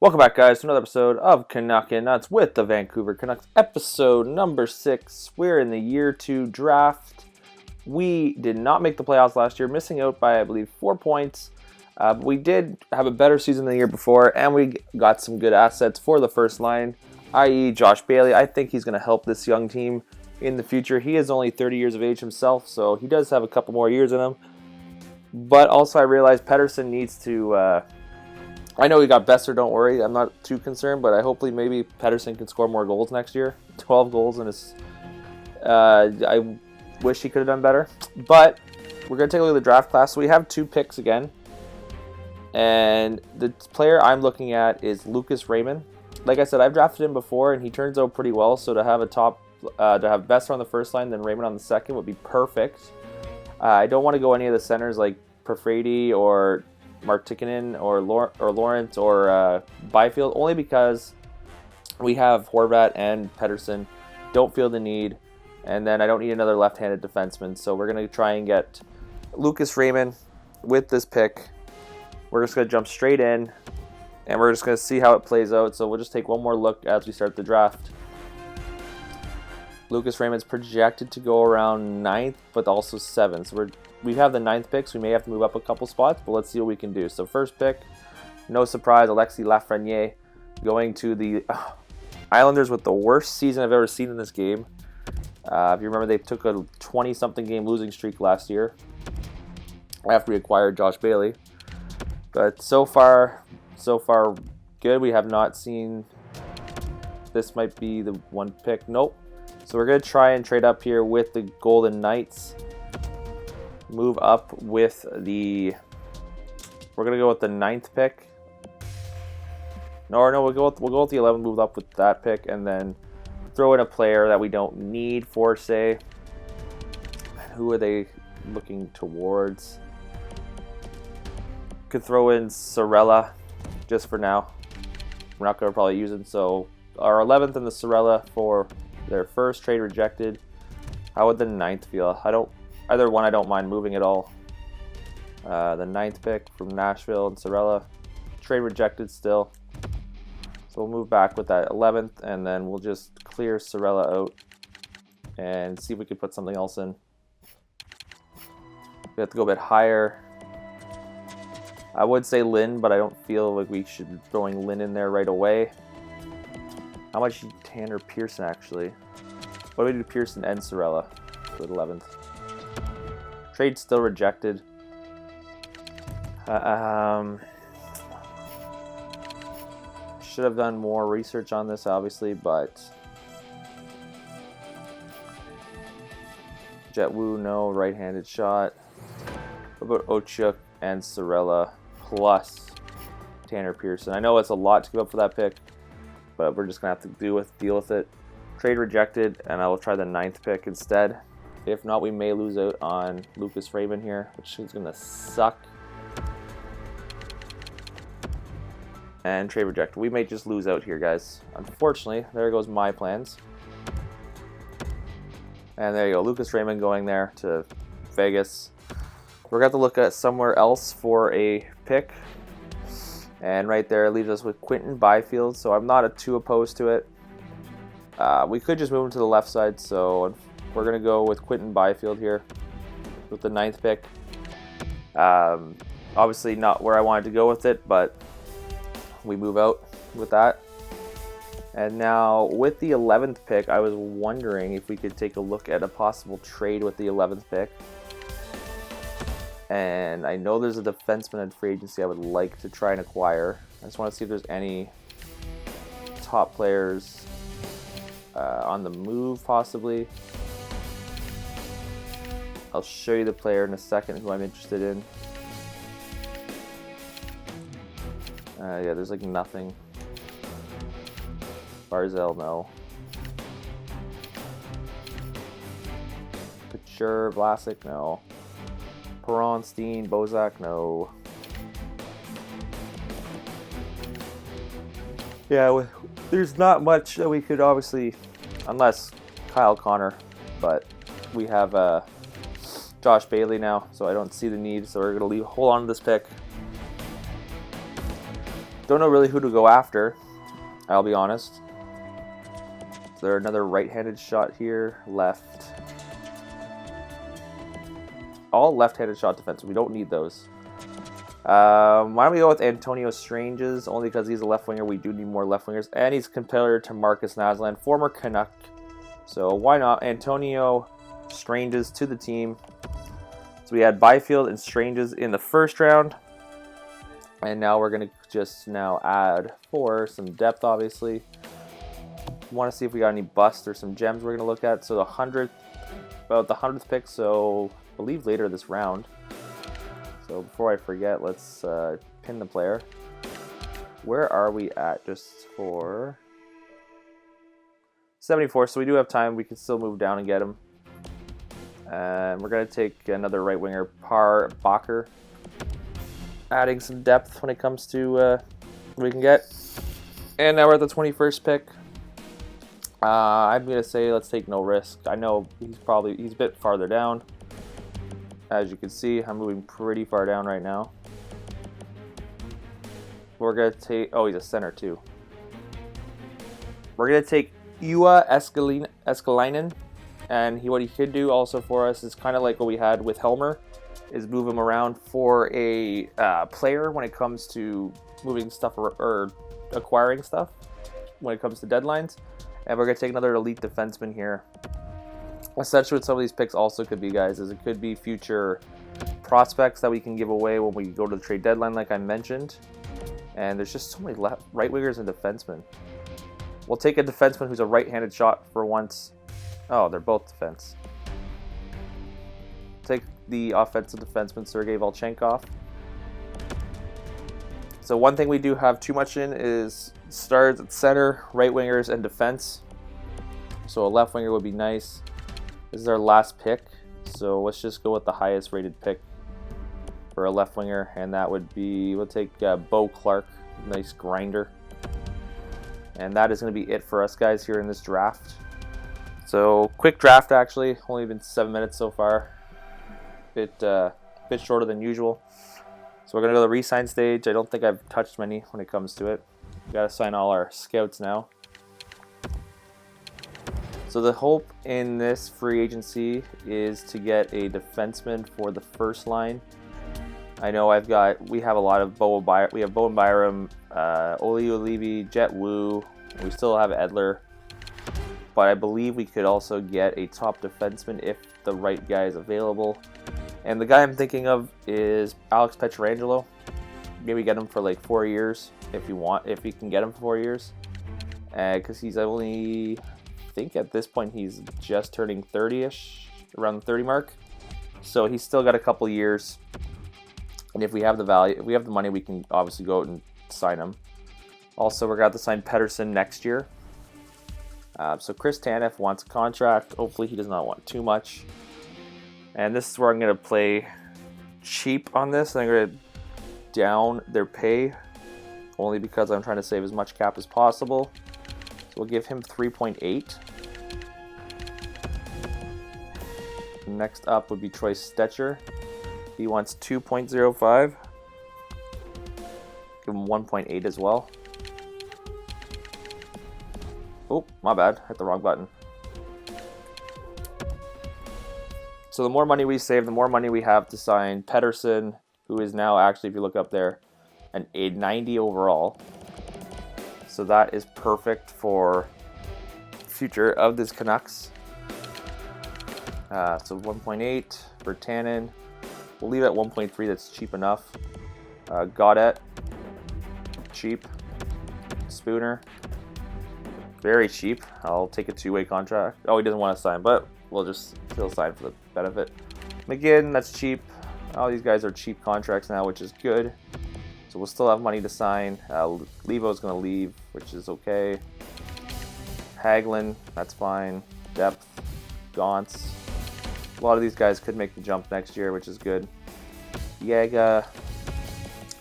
Welcome back, guys, to another episode of Canuck and Nuts with the Vancouver Canucks, episode number 6. We're in the year 2 draft. We did not make the playoffs last year, missing out by, I believe, 4 points. We did have a better season than the year before, and we got some good assets for the first line, i.e. Josh Bailey. I think he's going to help this young team in the future. He is only 30 years of age himself, so he does have a couple more years in him. But also I realize Pettersson needs to... I know he got Besser, don't worry. I'm not too concerned, but hopefully maybe Pettersson can score more goals next year. 12 goals in his... I wish he could have done better. But we're going to take a look at the draft class. So we have 2 picks again. And the player I'm looking at is Lucas Raymond. Like I said, I've drafted him before, and he turns out pretty well. So to have to have Besser on the first line, then Raymond on the second would be perfect. I don't want to go any of the centers like Perfredi or Martikkanen or Lawrence or Byfield, only because we have Horvat and Pettersson. Don't feel the need, and then I don't need another left-handed defenseman, so we're going to try and get Lucas Raymond with this pick. We're just going to jump straight in, and we're just going to see how it plays out, so we'll just take one more look as we start the draft. Lucas Raymond's projected to go around 9th, but also 7th, so we have the 9th pick, so we may have to move up a couple spots, but let's see what we can do. So first pick, no surprise, Alexis Lafreniere going to the Islanders with the worst season I've ever seen in this game. If you remember, they took a 20-something game losing streak last year after we acquired Josh Bailey. But so far good. We have not seen... This might be the one pick. Nope. So we're going to try and trade up here with the Golden Knights. Move up with the... We're going to go with the 9th pick. No, we'll go with the 11th, move up with that pick, and then throw in a player that we don't need for, say. Who are they looking towards? Could throw in Sorella just for now. We're not going to probably use him, so our 11th and the Sorella for their first trade rejected. How would the 9th feel? Either one I don't mind moving at all. The 9th pick from Nashville and Sorella. Trade rejected still. So we'll move back with that 11th, and then we'll just clear Sorella out and see if we can put something else in. We have to go a bit higher. I would say Lynn, but I don't feel like we should be throwing Lynn in there right away. How much Tanner Pearson actually? What do we do Pearson and Sorella for the 11th? Trade still rejected. Should have done more research on this, obviously, but Jet Wu, no. Right-handed shot. What about Ochoa and Sorella plus Tanner Pearson? I know it's a lot to give up for that pick, but we're just gonna have to deal with it. Trade rejected, and I will try the 9th pick instead. If not, we may lose out on Lucas Raymond here, which is going to suck. And trade rejected. We may just lose out here, guys. Unfortunately, there goes my plans. And there you go. Lucas Raymond going there to Vegas. We're going to have to look at somewhere else for a pick. And right there it leaves us with Quinton Byfield, so I'm not too opposed to it. We could just move him to the left side, so... We're going to go with Quinton Byfield here with the 9th pick. Obviously not where I wanted to go with it, but we move out with that. And now with the 11th pick, I was wondering if we could take a look at a possible trade with the 11th pick. And I know there's a defenseman in free agency I would like to try and acquire. I just want to see if there's any top players on the move possibly. I'll show you the player in a second who I'm interested in. Yeah, there's like nothing. Barzell, no. Couture, Vlasic, no. Perron, Steen, Bozak, no. Yeah, there's not much that we could obviously, unless Kyle Connor, but we have Josh Bailey now, so I don't see the need, so we're going to hold on to this pick. Don't know really who to go after, I'll be honest. Is there another right-handed shot here? Left. All left-handed shot defense. We don't need those. Why don't we go with Antonio Stranges? Only because he's a left winger. We do need more left wingers. And he's compared to Marcus Naslund, former Canuck. So why not? Antonio Stranges to the team. So we had Byfield and Stranges in the first round. And now we're going to just now add for some depth, obviously. Want to see if we got any busts or some gems we're going to look at. So about the 100th pick, so I believe later this round. So before I forget, let's pin the player. Where are we at just for 74? So we do have time. We can still move down and get him. And we're going to take another right winger, Par Bacher. Adding some depth when it comes to what we can get. And now we're at the 21st pick. I'm going to say let's take no risk. I know he's a bit farther down. As you can see, I'm moving pretty far down right now. We're going to take... Oh, he's a center too. We're going to take Ua Escalainen. And what he could do also for us is kind of like what we had with Helmer, is move him around for a player when it comes to moving stuff or acquiring stuff when it comes to deadlines. And we're going to take another elite defenseman here. Essentially what some of these picks also could be, guys, is it could be future prospects that we can give away when we go to the trade deadline, like I mentioned. And there's just so many right wingers and defensemen. We'll take a defenseman who's a right-handed shot for once. Oh, they're both defense. Take the offensive defenseman, Sergei Volchenkov. So one thing we do have too much in is stars at center, right wingers, and defense. So a left winger would be nice. This is our last pick. So let's just go with the highest rated pick for a left winger. And that would be, we'll take Bo Clark, nice grinder. And that is going to be it for us, guys, here in this draft. So quick draft, actually. Only been 7 minutes so far. Bit shorter than usual. So we're going to go to the re-sign stage. I don't think I've touched many when it comes to it. We got to sign all our scouts now. So the hope in this free agency is to get a defenseman for the first line. I know we have a lot of Bowen Byram, Oli Olivi, Jet Wu. We still have Edler. But I believe we could also get a top defenseman if the right guy is available. And the guy I'm thinking of is Alex Pietrangelo. Maybe get him for like 4 years if you can get him for 4 years. Because he's only, I think at this point he's just turning 30-ish, around the 30 mark. So he's still got a couple years. And if we have the value, if we have the money, we can obviously go out and sign him. Also, we're going to sign Pettersson next year. So Chris Tanev wants a contract. Hopefully he does not want too much. And this is where I'm going to play cheap on this. I'm going to down their pay only because I'm trying to save as much cap as possible. So we'll give him 3.8. Next up would be Troy Stetcher. He wants 2.05. Give him 1.8 as well. Oh, my bad. Hit the wrong button. So the more money we save, the more money we have to sign Pettersson, who is now actually, if you look up there, an 890 overall. So that is perfect for the future of this Canucks. So 1.8 for Tannen. We'll leave it at 1.3. That's cheap enough. Godet, cheap. Spooner, very cheap. I'll take a 2-way contract. Oh, he doesn't want to sign, but we'll just still sign for the benefit. McGinn, that's cheap. All these guys are cheap contracts now, which is good. So we'll still have money to sign. Levo's going to leave, which is okay. Hagelin, that's fine. Depth, Gaunce. A lot of these guys could make the jump next year, which is good. Yaga.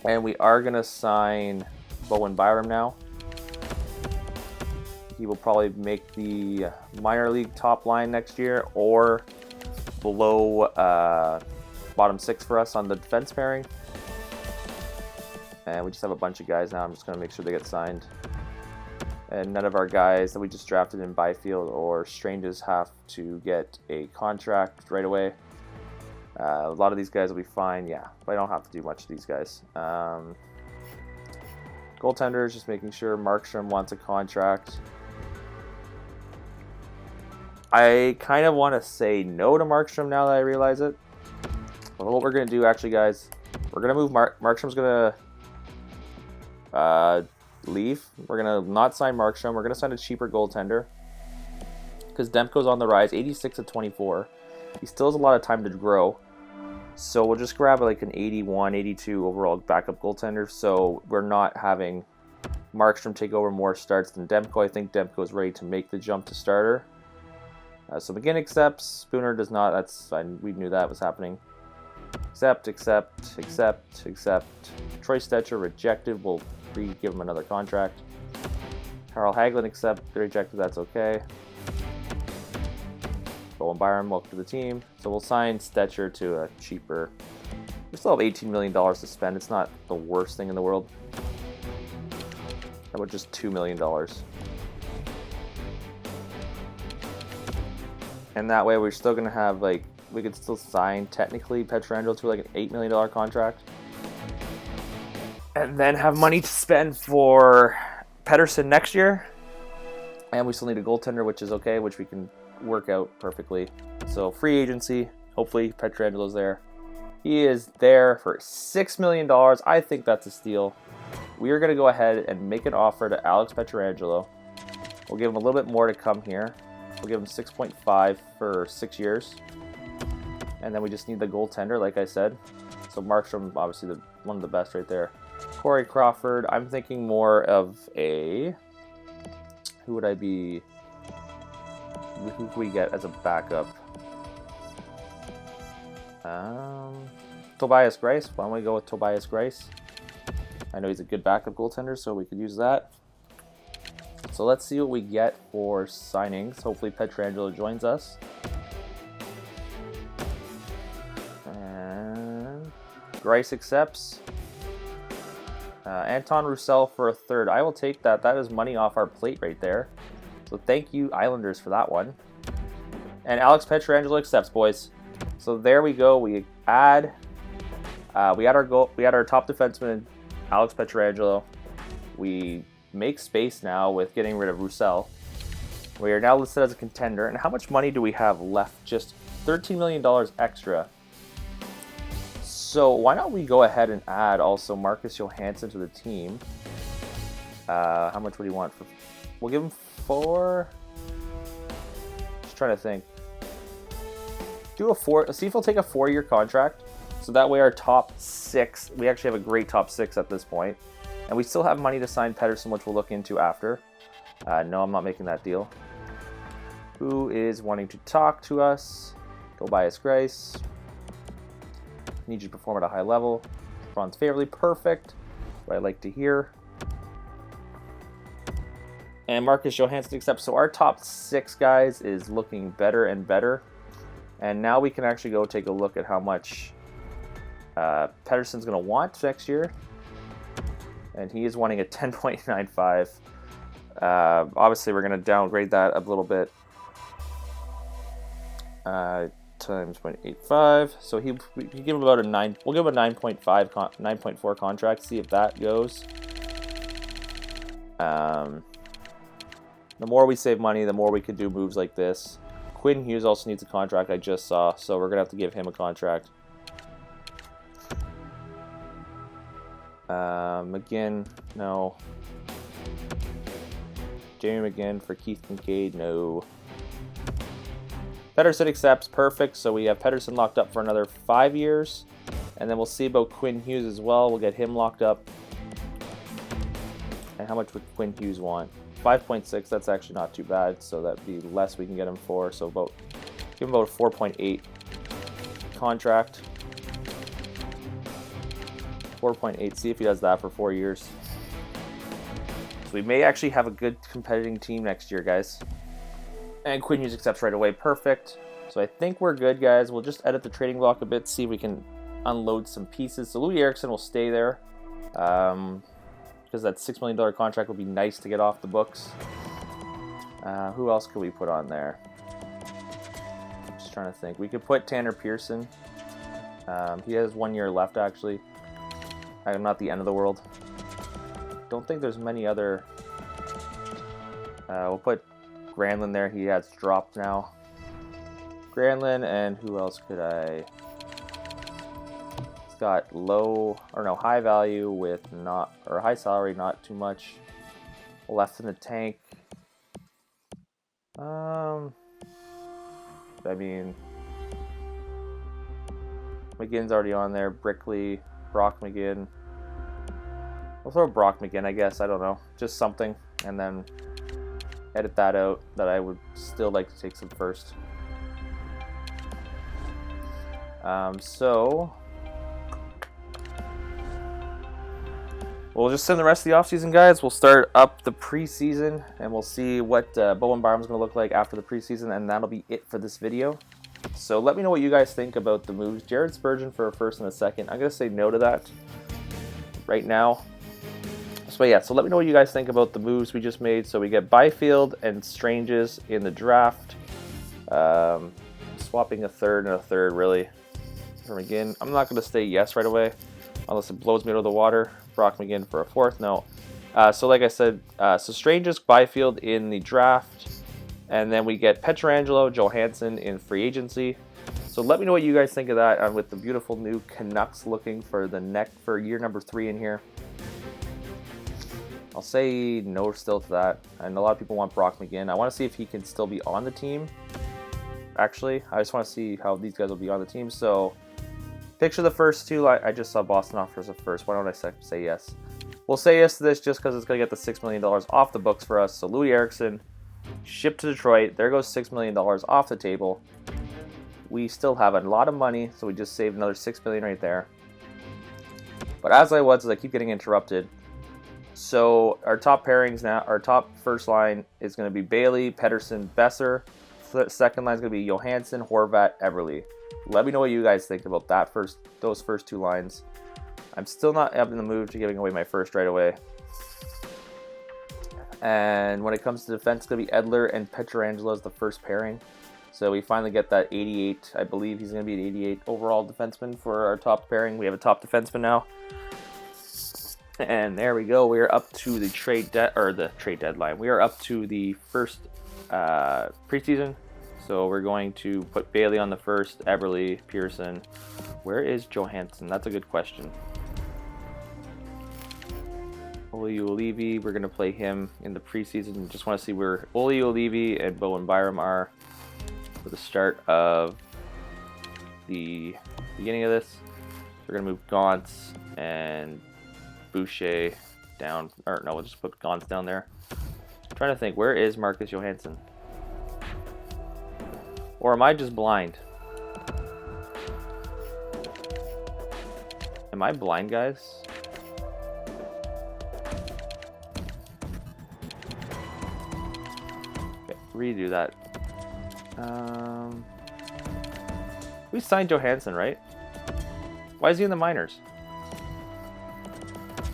And we are going to sign Bowen Byram now. He will probably make the minor league top line next year or below bottom 6 for us on the defense pairing. And we just have a bunch of guys now. I'm just going to make sure they get signed. And none of our guys that we just drafted in Byfield or Stranges have to get a contract right away. A lot of these guys will be fine. Yeah, but I don't have to do much of these guys. Goaltenders, just making sure Markstrom wants a contract. I kind of want to say no to Markstrom now that I realize it. But what we're going to do, actually, guys, we're going to move Markstrom's going to leave. We're going to not sign Markstrom. We're going to sign a cheaper goaltender because Demko's on the rise, 86 at 24. He still has a lot of time to grow. So we'll just grab like an 81, 82 overall backup goaltender. So we're not having Markstrom take over more starts than Demko. I think Demko is ready to make the jump to starter. So McGinn accepts. Spooner does not. That's fine. We knew that was happening. Accept. Troy Stetcher rejected. We'll give him another contract. Carl Hagelin accept. Rejected. That's okay. Bowen Byram, welcome to the team. So we'll sign Stetcher to a cheaper. We still have $18 million to spend. It's not the worst thing in the world. How about just $2 million? And that way we're still going to have, like, we could still sign, technically, Pietrangelo to, like, an $8 million contract. And then have money to spend for Pettersson next year. And we still need a goaltender, which is okay, which we can work out perfectly. So free agency, hopefully Pietrangelo's there. He is there for $6 million. I think that's a steal. We are going to go ahead and make an offer to Alex Pietrangelo. We'll give him a little bit more to come here. We'll give him 6.5 for 6 years. And then we just need the goaltender, like I said. So Markstrom, obviously one of the best right there. Corey Crawford, I'm thinking more of a... Who would I be... Who can we get as a backup? Tobias Greiss. Why don't we go with Tobias Greiss? I know he's a good backup goaltender, so we could use that. So let's see what we get for signings. Hopefully Pietrangelo joins us. And Greiss accepts. Anton Roussel for a third. I will take that. That is money off our plate right there. So thank you, Islanders, for that one. And Alex Pietrangelo accepts, boys. So there we go. We add our goal. We add our top defenseman, Alex Pietrangelo. We make space now with getting rid of Roussel. We are now listed as a contender. And how much money do we have left? Just $13 million extra. So why don't we go ahead and add also Marcus Johansson to the team? How much would he want for? We'll give him 4. Just trying to think. Do a 4. See if he'll take a 4-year contract. So that way our top 6. We actually have a great top 6 at this point, and we still have money to sign Pettersson, which we'll look into after. No, I'm not making that deal. Who is wanting to talk to us? Tobias Greiss. Need you to perform at a high level. Responds favorably. Perfect. What I like to hear. And Marcus Johansson accepts. So our top 6 guys is looking better and better. And now we can actually go take a look at how much Pettersson's going to want next year. And he is wanting a 10.95. Obviously, we're going to downgrade that a little bit. Times 0.85. So we give him about a 9. We'll give him a 9.4 contract. See if that goes. The more we save money, the more we can do moves like this. Quinn Hughes also needs a contract, I just saw, so we're going to have to give him a contract. McGinn, no. Jamie McGinn for Keith Kincaid, no. Pettersson accepts, perfect, so we have Pettersson locked up for another 5 years. And then we'll see about Quinn Hughes as well. We'll get him locked up. And how much would Quinn Hughes want? 5.6, that's actually not too bad, so that'd be less we can get him for. So give him about a 4.8 contract. 4.8, see if he does that for 4 years. So we may actually have a good competing team next year, guys. And Quinn Hughes accepts right away, perfect. So I think we're good, guys. We'll just edit the trading block a bit, see if we can unload some pieces. So Louis Eriksson will stay there. Because that $6 million contract would be nice to get off the books. Who else could we put on there? Just trying to think. We could put Tanner Pearson. He has 1 year left, actually. I'm not the end of the world. Don't think there's many other. We'll put Granlund there. He has dropped now. Granlund, and who else could I? It's got high value with high salary, not too much left in the tank. I mean, McGinn's already on there. Brickley, Brock McGinn. We'll throw Brock McGinn, I guess. I don't know. Just something. And then edit that out, that I would still like to take some first. So we'll just send the rest of the offseason, guys. We'll start up the preseason, and we'll see what Bowen Byram's going to look like after the preseason, and that'll be it for this video. So let me know what you guys think about the moves. Jared Spurgeon for a first and a second. I'm going to say no to that right now. So yeah, so let me know what you guys think about the moves we just made. So we get Byfield and Stranges in the draft. Swapping a third and a third, really. For McGinn, I'm not going to say yes right away, unless it blows me out of the water. Brock McGinn for a fourth, no. So like I said, so Stranges, Byfield in the draft. And then we get Pietrangelo, Johansson in free agency. So let me know what you guys think of that with the beautiful new Canucks looking for year number 3 in here. I'll say no still to that. And a lot of people want Brock McGinn. I want to see if he can still be on the team. Actually, I just want to see how these guys will be on the team. So picture the first two. I just saw Boston offers a first. Why don't I say yes? We'll say yes to this just because it's going to get the $6 million off the books for us. So Louis Eriksson, shipped to Detroit. There goes $6 million off the table. We still have a lot of money, so we just saved another $6 million right there. But as I keep getting interrupted. So our top pairings now, our top first line is going to be Bailey, Pettersson, Besser. Second line is going to be Johansson, Horvat, Eberle. Let me know what you guys think about those first two lines. I'm still not up in the mood to giving away my first right away. And when it comes to defense, it's going to be Edler and Pietrangelo as the first pairing. So we finally get that 88. I believe he's going to be an 88 overall defenseman for our top pairing. We have a top defenseman now. And there we go. We are up to the trade deadline. We are up to the first preseason. So we're going to put Bailey on the first, Eberle, Pearson. Where is Johansson? That's a good question. Olli Juolevi, we're going to play him in the preseason. Just want to see where Olli Juolevi and Bowen Byram are for the start of the beginning of this. We're going to move Gauntz and Boucher down. Or no, we'll just put Gauntz down there. I'm trying to think, where is Marcus Johansson? Or am I just blind? Am I blind, guys? Redo that. We signed Johansson, right? Why is he in the minors?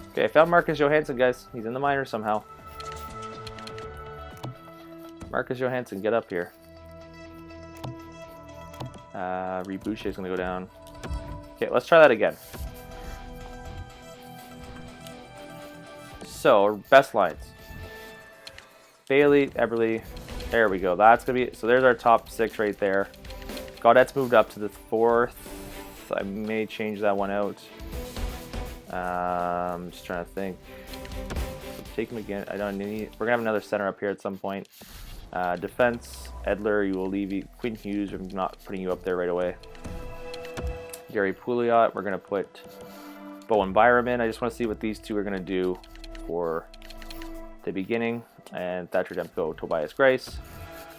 Okay, I found Marcus Johansson, guys. He's in the minors somehow. Marcus Johansson, get up here. Boucher is going to go down. Okay, let's try that again. So, our best lines. Bailey, Eberle. There we go. That's going to be... So, there's our top 6 right there. Gaudette's moved up to the 4th. I may change that one out. Just trying to think. Take him again. I don't need... We're going to have another center up here at some point. Defense, Edler, Juolevi, Quinn Hughes. I'm not putting you up there right away. Gary Pouliot. We're going to put Bowen Byram in. I just want to see what these two are going to do for the beginning. And Thatcher Demko, Tobias Grace.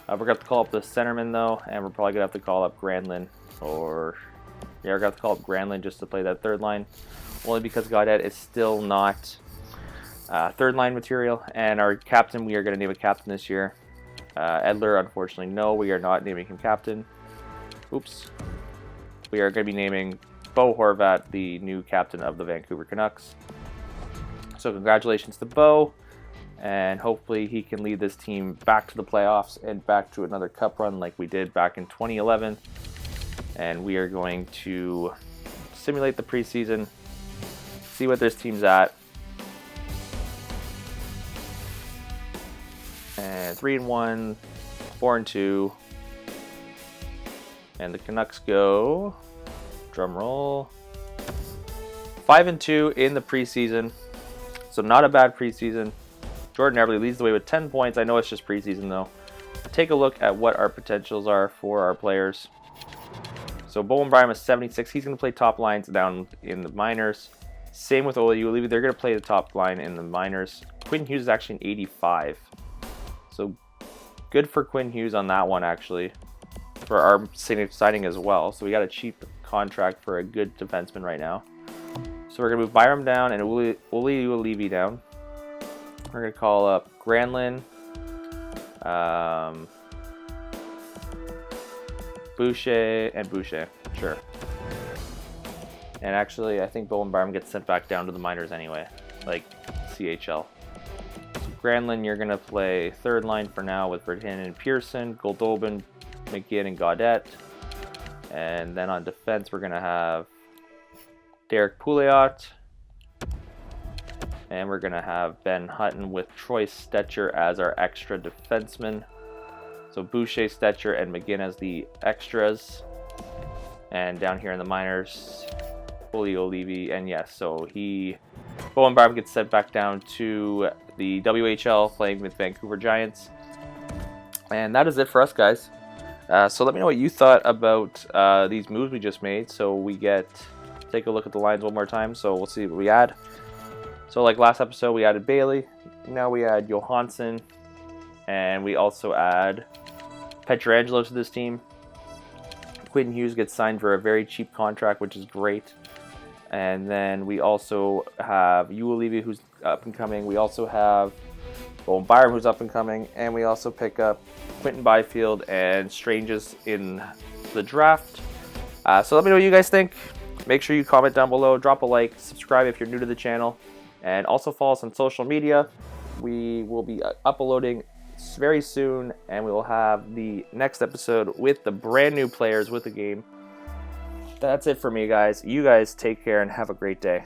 We're going to have to call up the centerman, though. And we're probably going to have to call up Granlund. We're going to have to call up Granlund just to play that third line. Only because Gaudette is still not third line material. And our captain, we are going to name a captain this year. Edler, unfortunately, no, we are not naming him captain. Oops. We are going to be naming Bo Horvat the new captain of the Vancouver Canucks. So congratulations to Bo, and hopefully he can lead this team back to the playoffs and back to another cup run like we did back in 2011. And we are going to simulate the preseason, see what this team's at. And 3-1, 4-2, and the Canucks go, drum roll, 5-2 in the preseason. So not a bad preseason. Jordan Everly leads the way with 10 points. I know it's just preseason though. Take a look at what our potentials are for our players. So Bowen Byram is 76. He's going to play top lines down in the minors. Same with Ola Ulivi. They're going to play the top line in the minors. Quinn Hughes is actually an 85. So good for Quinn Hughes on that one, actually, for our signing as well. So we got a cheap contract for a good defenseman right now. So we're going to move Byram down and Uli Ulivi down. We're going to call up Granlund, Boucher, and Boucher. Sure. And actually, I think Bowen Byram gets sent back down to the minors anyway, like CHL. Granlund, you're going to play third line for now with Verdin and Pearson, Goldobin, McGinn, and Gaudette. And then on defense, we're going to have Derek Pouliot. And we're going to have Ben Hutton with Troy Stetcher as our extra defenseman. So Boucher, Stetcher, and McGinn as the extras. And down here in the minors, Julio Levy. And yes, so Bowen Byram gets sent back down to the WHL playing with Vancouver Giants. And that is it for us, guys. So let me know what you thought about these moves we just made. So we take a look at the lines one more time. So we'll see what we add. So like last episode, we added Bailey. Now we add Johansson. And we also add Pietrangelo to this team. Quinn Hughes gets signed for a very cheap contract, which is great. And then we also have Ulivi, who's up and coming. We also have Bowen Byram, who's up and coming. And we also pick up Quentin Byfield and Stranges in the draft. So let me know what you guys think. Make sure you comment down below, drop a like, subscribe if you're new to the channel. And also follow us on social media. We will be uploading very soon, and we will have the next episode with the brand new players with the game. That's it for me, guys. You guys take care and have a great day.